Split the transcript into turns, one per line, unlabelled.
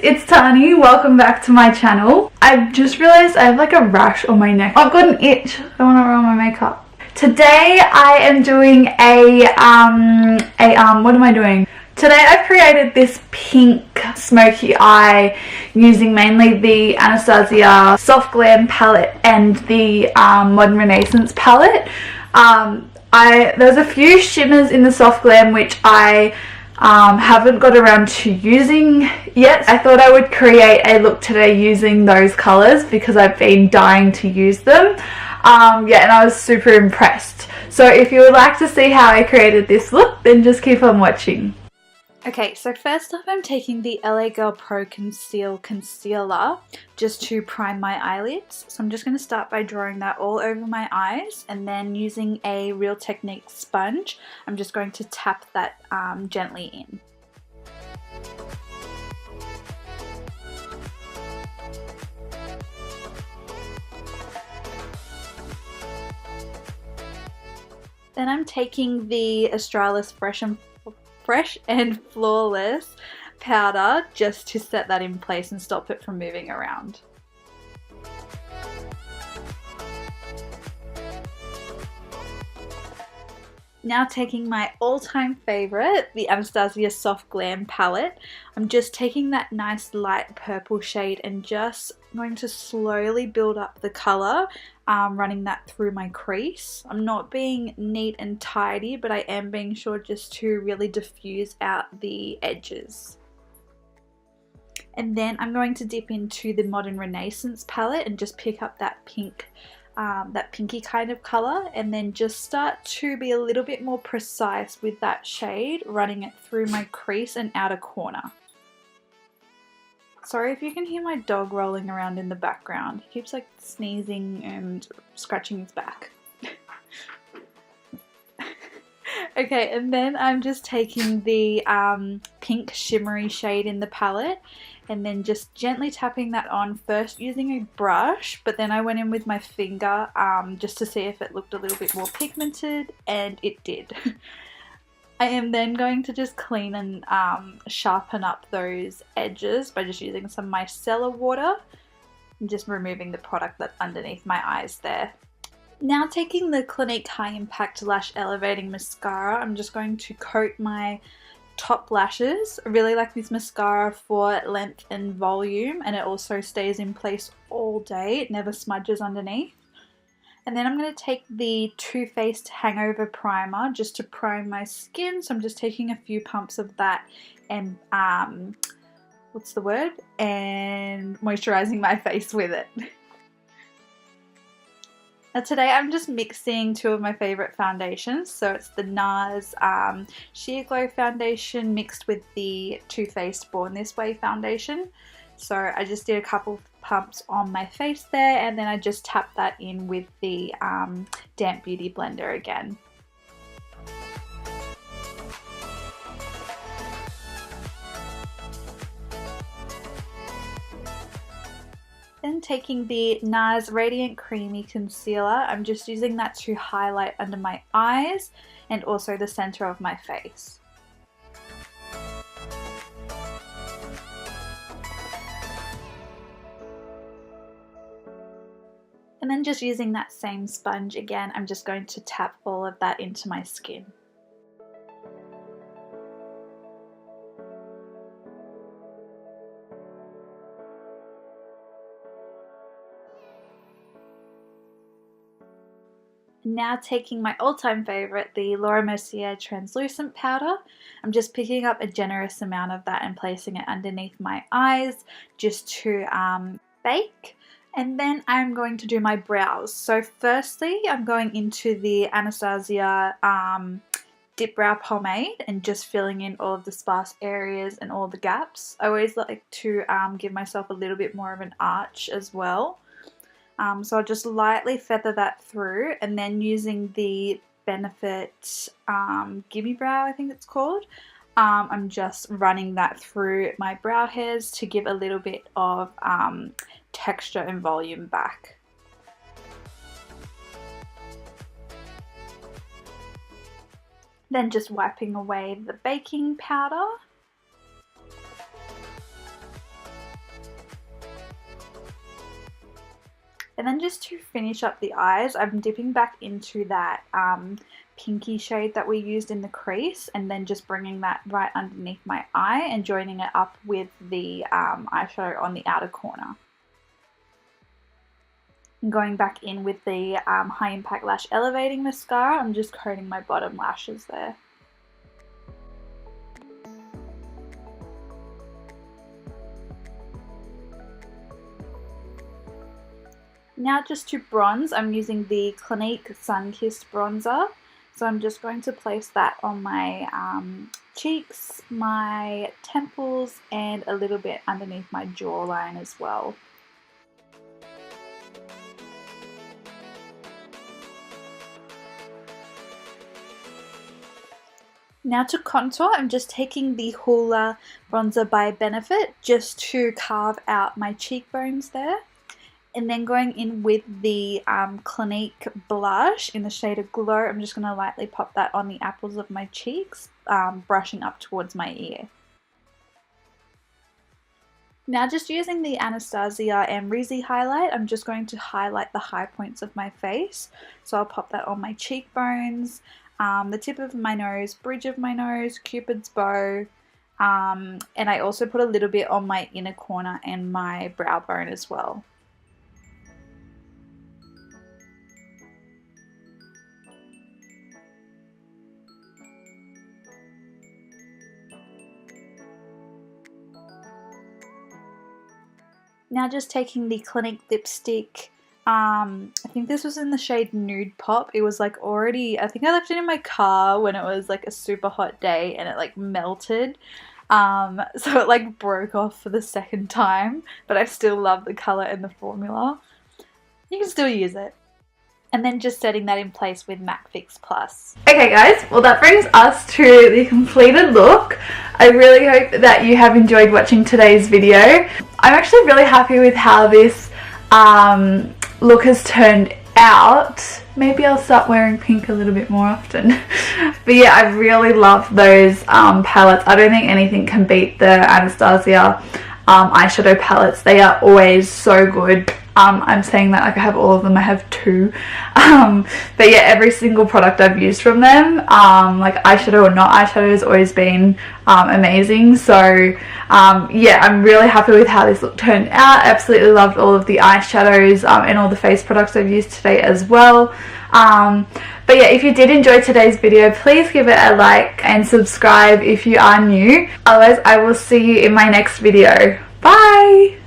it's Tani. Welcome back to my channel. I just realized I have like a rash on my neck. I've got an itch. I want to ruin my makeup. Today I am doing what am I doing? Today I've created this pink smoky eye using mainly the Anastasia Soft Glam palette and the Modern Renaissance palette. There's a few shimmers in the Soft Glam which I haven't got around to using yet. I thought I would create a look today using those colours because I've been dying to use them. Yeah, and I was super impressed. So if you would like to see how I created this look, then just keep on watching. Okay, so first off I'm taking the LA Girl Pro Concealer just to prime my eyelids. So I'm just going to start by drawing that all over my eyes, and then using a Real Technique sponge, I'm just going to tap that gently in. Then I'm taking the Australis Fresh and Flawless powder just to set that in place and stop it from moving around. Now taking my all-time favourite, the Anastasia Soft Glam palette, I'm just taking that nice light purple shade and just going to slowly build up the colour, running that through my crease. I'm not being neat and tidy, but I am being sure just to really diffuse out the edges. And then I'm going to dip into the Modern Renaissance palette and just pick up that pink, that pinky kind of colour, and then just start to be a little bit more precise with that shade, running it through my crease and outer corner. Sorry if you can hear my dog rolling around in the background. He keeps like sneezing and scratching his back. Okay, and then I'm just taking the pink shimmery shade in the palette and then just gently tapping that on, first using a brush, but then I went in with my finger just to see if it looked a little bit more pigmented, and it did. I am then going to just clean and sharpen up those edges by just using some micellar water and just removing the product that's underneath my eyes there. Now taking the Clinique High Impact Lash Elevating Mascara, I'm just going to coat my top lashes. I really like this mascara for length and volume, and it also stays in place all day. It never smudges underneath. And then I'm going to take the Too Faced Hangover Primer just to prime my skin. So I'm just taking a few pumps of that and, and moisturizing my face with it. Now today I'm just mixing two of my favorite foundations. So it's the NARS Sheer Glow Foundation mixed with the Too Faced Born This Way foundation. So I just did a couple pumps on my face there, and then I just tapped that in with the Damp Beauty Blender again. Then taking the NARS Radiant Creamy Concealer, I'm just using that to highlight under my eyes and also the center of my face. And then just using that same sponge again, I'm just going to tap all of that into my skin. Now taking my all-time favorite, the Laura Mercier Translucent Powder, I'm just picking up a generous amount of that and placing it underneath my eyes just to bake. And then I'm going to do my brows. So firstly, I'm going into the Anastasia Dip Brow Pomade and just filling in all of the sparse areas and all the gaps. I always like to give myself a little bit more of an arch as well. So I'll just lightly feather that through, and then using the Benefit Gimme Brow, I think it's called, I'm just running that through my brow hairs to give a little bit of texture and volume back. Then just wiping away the baking powder. And then just to finish up the eyes, I'm dipping back into that pinky shade that we used in the crease, and then just bringing that right underneath my eye and joining it up with the eyeshadow on the outer corner. And going back in with the High Impact Lash Elevating Mascara, I'm just coating my bottom lashes there. Now just to bronze, I'm using the Clinique Sun Kissed bronzer. So I'm just going to place that on my cheeks, my temples, and a little bit underneath my jawline as well. Now to contour, I'm just taking the Hoola bronzer by Benefit just to carve out my cheekbones there. And then going in with the Clinique blush in the shade of Glow, I'm just going to lightly pop that on the apples of my cheeks, brushing up towards my ear. Now just using the Anastasia Beverley highlight, I'm just going to highlight the high points of my face. So I'll pop that on my cheekbones, the tip of my nose, bridge of my nose, Cupid's bow, and I also put a little bit on my inner corner and my brow bone as well. Now just taking the Clinique lipstick, I think this was in the shade Nude Pop. It was like already, I think I left it in my car when it was like a super hot day and it like melted. So it like broke off for the second time, but I still love the colour and the formula. You can still use it. And then just setting that in place with MAC Fix Plus. Okay guys, well that brings us to the completed look. I really hope that you have enjoyed watching today's video. I'm actually really happy with how this look has turned out. Maybe I'll start wearing pink a little bit more often. But yeah, I really love those palettes. I don't think anything can beat the Anastasia eyeshadow palettes. They are always so good. I'm saying that like I have all of them. I have 2. But yeah, every single product I've used from them, like eyeshadow or not eyeshadow, has always been amazing. So yeah, I'm really happy with how this look turned out. Absolutely loved all of the eyeshadows and all the face products I've used today as well. But yeah, if you did enjoy today's video, please give it a like and subscribe if you are new. Otherwise, I will see you in my next video. Bye!